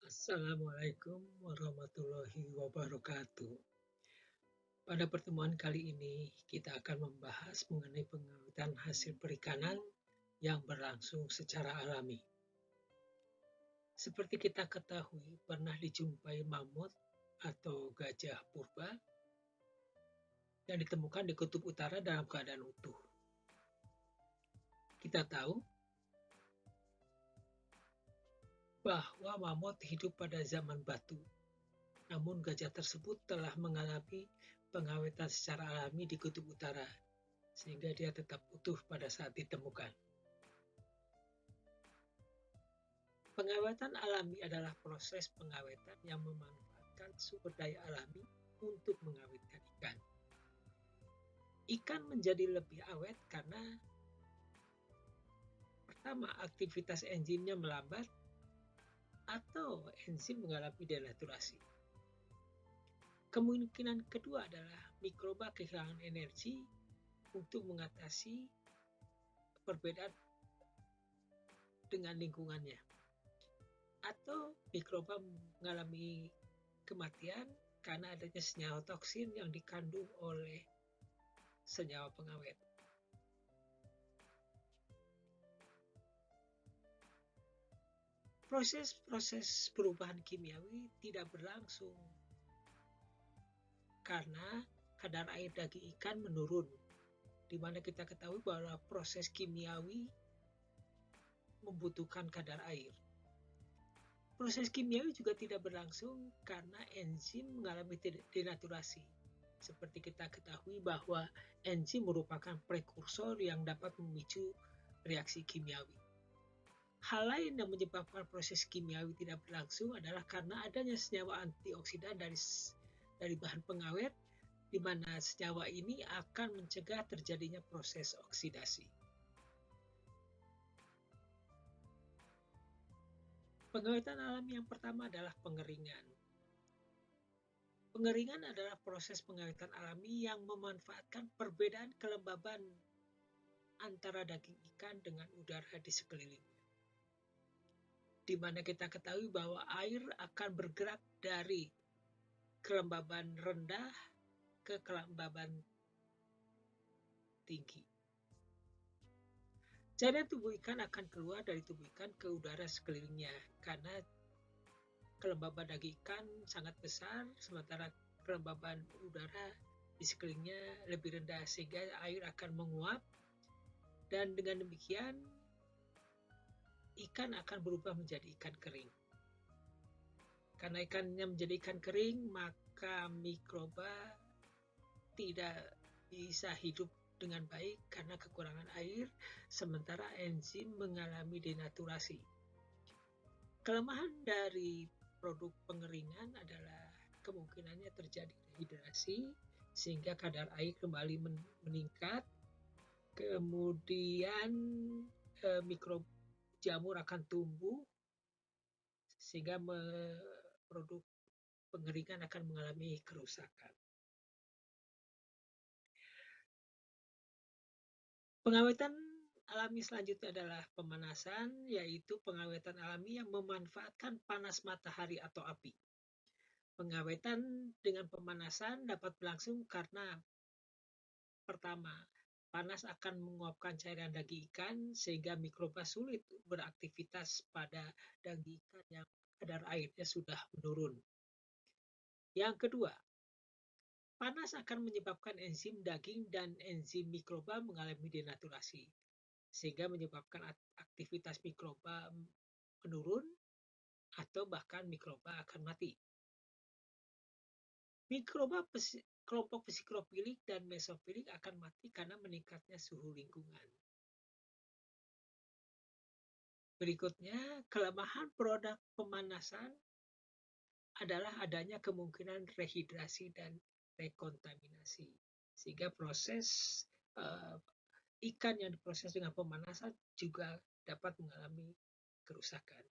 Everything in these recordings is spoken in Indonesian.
Assalamualaikum warahmatullahi wabarakatuh. Pada pertemuan kali ini, kita akan membahas mengenai pengawetan hasil perikanan yang berlangsung secara alami. Seperti kita ketahui, pernah dijumpai mamut atau gajah purba yang ditemukan di kutub utara dalam keadaan utuh. Kita tahu bahwa mamut hidup pada zaman batu. Namun gajah tersebut telah mengalami pengawetan secara alami di kutub utara, sehingga dia tetap utuh pada saat ditemukan. Pengawetan alami adalah proses pengawetan yang memanfaatkan sumber daya alami untuk mengawetkan ikan. Ikan menjadi lebih awet karena pertama, aktivitas enzimnya melambat atau enzim mengalami denaturasi. Kemungkinan kedua adalah mikroba kehilangan energi untuk mengatasi perbedaan dengan lingkungannya. Atau mikroba mengalami kematian karena adanya senyawa toksin yang dikandung oleh senyawa pengawet. Proses-proses perubahan kimiawi tidak berlangsung karena kadar air daging ikan menurun, di mana kita ketahui bahwa proses kimiawi membutuhkan kadar air. Proses kimiawi juga tidak berlangsung karena enzim mengalami denaturasi. Seperti kita ketahui bahwa enzim merupakan prekursor yang dapat memicu reaksi kimiawi. Hal lain yang menyebabkan proses kimiawi tidak berlangsung adalah karena adanya senyawa antioksidan dari bahan pengawet, di mana senyawa ini akan mencegah terjadinya proses oksidasi. Pengawetan alami yang pertama adalah pengeringan. Pengeringan adalah proses pengawetan alami yang memanfaatkan perbedaan kelembaban antara daging ikan dengan udara di sekelilingnya, di mana kita ketahui bahwa air akan bergerak dari kelembaban rendah ke kelembaban tinggi. Cairan tubuh ikan akan keluar dari tubuh ikan ke udara sekelilingnya karena kelembaban daging ikan sangat besar, sementara kelembaban udara di sekelilingnya lebih rendah, sehingga air akan menguap, dan dengan demikian ikan akan berubah menjadi ikan kering. Karena ikannya menjadi ikan kering, maka mikroba tidak bisa hidup dengan baik karena kekurangan air, sementara enzim mengalami denaturasi. Kelemahan dari produk pengeringan adalah kemungkinannya terjadi dehidrasi, sehingga kadar air kembali meningkat. Kemudian mikrob jamur akan tumbuh, sehingga produk pengeringan akan mengalami kerusakan. Pengawetan alami selanjutnya adalah pemanasan, yaitu pengawetan alami yang memanfaatkan panas matahari atau api. Pengawetan dengan pemanasan dapat berlangsung karena pertama, panas akan menguapkan cairan daging ikan sehingga mikroba sulit beraktivitas pada daging ikan yang kadar airnya sudah menurun. Yang kedua, panas akan menyebabkan enzim daging dan enzim mikroba mengalami denaturasi, sehingga menyebabkan aktivitas mikroba menurun atau bahkan mikroba akan mati. Mikroba kelompok psikrofilik dan mesofilik akan mati karena meningkatnya suhu lingkungan. Berikutnya, kelemahan produk pemanasan adalah adanya kemungkinan rehidrasi dan rekontaminasi, sehingga proses ikan yang diproses dengan pemanasan juga dapat mengalami kerusakan.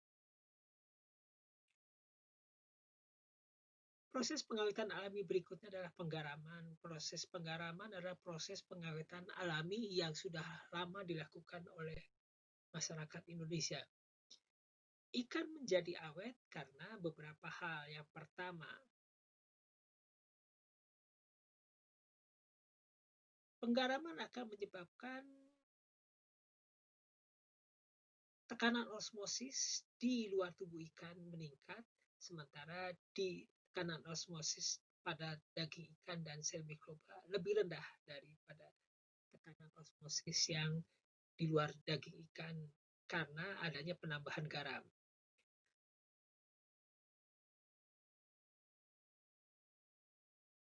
Proses pengawetan alami berikutnya adalah penggaraman. Proses penggaraman adalah proses pengawetan alami yang sudah lama dilakukan oleh masyarakat Indonesia. Ikan menjadi awet karena beberapa hal. Yang pertama, penggaraman akan menyebabkan tekanan osmosis di luar tubuh ikan meningkat, sementara di tekanan osmosis pada daging ikan dan sel mikroba lebih rendah daripada tekanan osmosis yang di luar daging ikan karena adanya penambahan garam.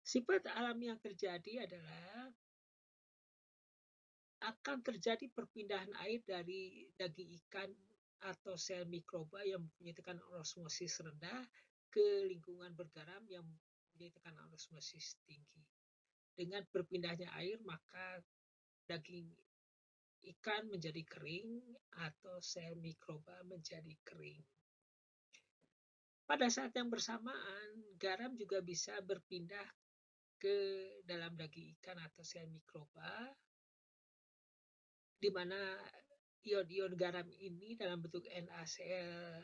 Sifat alami yang terjadi adalah akan terjadi perpindahan air dari daging ikan atau sel mikroba yang mempunyai tekanan osmosis rendah ke lingkungan bergaram yang mempunyai tekanan osmosis tinggi. Dengan berpindahnya air, maka daging ikan menjadi kering atau sel mikroba menjadi kering. Pada saat yang bersamaan, garam juga bisa berpindah ke dalam daging ikan atau sel mikroba, di mana ion-ion garam ini dalam bentuk NaCl,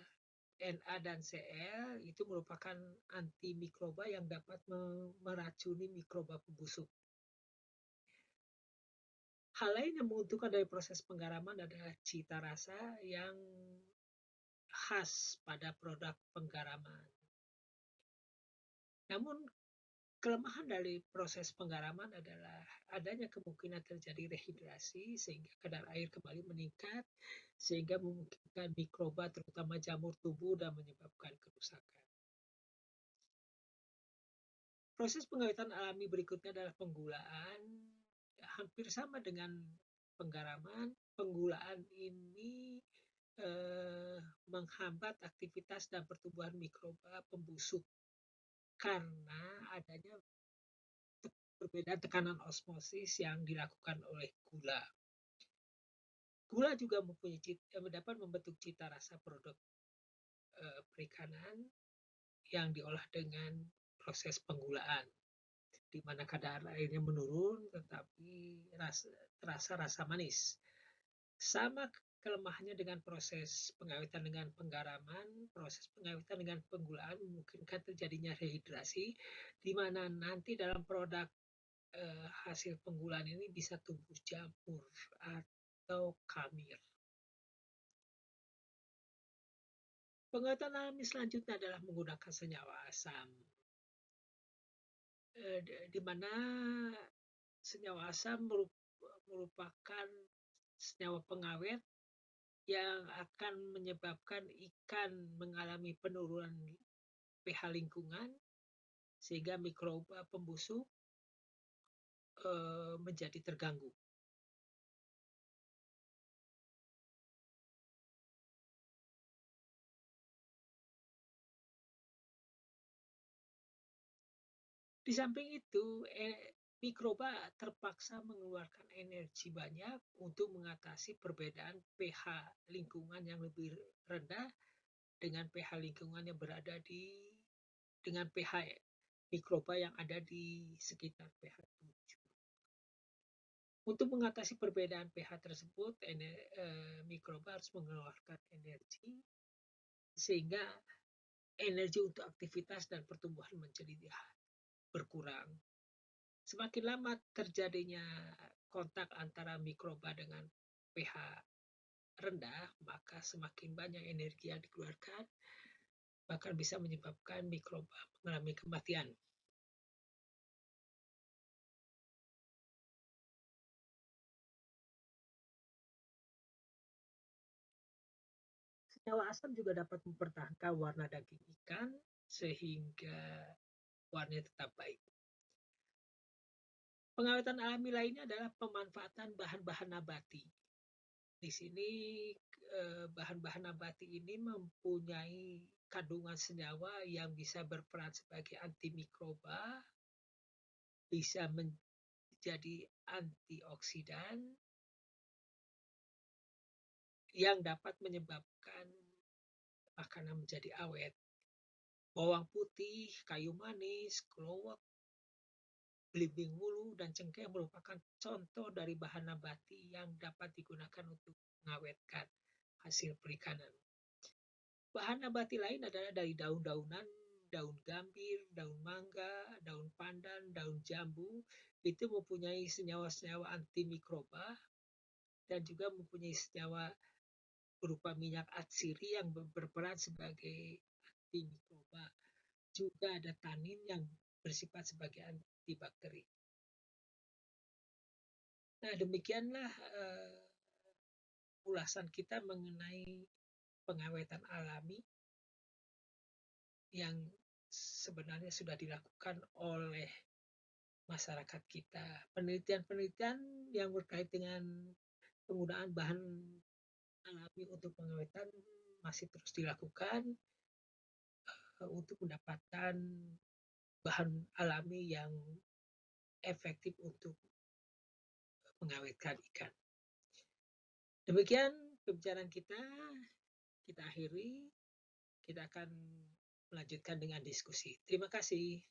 Na dan Cl itu merupakan antimikroba yang dapat meracuni mikroba pembusuk. Hal lain yang menguntungkan dari proses penggaraman adalah cita rasa yang khas pada produk penggaraman. Namun, kelemahan dari proses penggaraman adalah adanya kemungkinan terjadi rehidrasi sehingga kadar air kembali meningkat sehingga memungkinkan mikroba terutama jamur tumbuh dan menyebabkan kerusakan. Proses pengawetan alami berikutnya adalah penggulaan. Hampir sama dengan penggaraman, penggulaan ini menghambat aktivitas dan pertumbuhan mikroba pembusuk karena adanya perbedaan tekanan osmosis yang dilakukan oleh gula. Gula juga dapat membentuk cita rasa produk perikanan yang diolah dengan proses penggulaan, di mana kadar airnya menurun tetapi terasa rasa manis. Sama kelemahannya dengan proses pengawetan dengan penggaraman, proses pengawetan dengan penggulaan memungkinkan terjadinya rehidrasi, di mana nanti dalam produk hasil penggulaan ini bisa tumbuh jamur atau kamir. Pengawatan alami selanjutnya adalah menggunakan senyawa asam, di mana senyawa asam merupakan senyawa pengawet yang akan menyebabkan ikan mengalami penurunan pH lingkungan sehingga mikroba pembusuk menjadi terganggu. Di samping itu, mikroba terpaksa mengeluarkan energi banyak untuk mengatasi perbedaan pH lingkungan yang lebih rendah dengan pH lingkungan yang berada dengan pH mikroba yang ada di sekitar pH 7. Untuk mengatasi perbedaan pH tersebut, mikroba harus mengeluarkan energi sehingga energi untuk aktivitas dan pertumbuhan menjadi berkurang. Semakin lama terjadinya kontak antara mikroba dengan pH rendah, maka semakin banyak energi yang dikeluarkan, bahkan bisa menyebabkan mikroba mengalami kematian. Senyawa asam juga dapat mempertahankan warna daging ikan sehingga warnanya tetap baik. Pengawetan alami lainnya adalah pemanfaatan bahan-bahan nabati. Di sini bahan-bahan nabati ini mempunyai kandungan senyawa yang bisa berperan sebagai antimikroba, bisa menjadi antioksidan yang dapat menyebabkan makanan menjadi awet. Bawang putih, kayu manis, keluak, belimbing wulu, dan cengkeh merupakan contoh dari bahan nabati yang dapat digunakan untuk mengawetkan hasil perikanan. Bahan nabati lain adalah dari daun-daunan, daun gambir, daun mangga, daun pandan, daun jambu, itu mempunyai senyawa-senyawa antimikroba dan juga mempunyai senyawa berupa minyak atsiri yang berperan sebagai antimikroba. Juga ada tanin yang bersifat sebagai antibakteri. Nah, demikianlah ulasan kita mengenai pengawetan alami yang sebenarnya sudah dilakukan oleh masyarakat kita. Penelitian-penelitian yang berkait dengan penggunaan bahan alami untuk pengawetan masih terus dilakukan untuk mendapatkan bahan alami yang efektif untuk mengawetkan ikan. Demikian pembicaraan kita akhiri. Kita akan melanjutkan dengan diskusi. Terima kasih.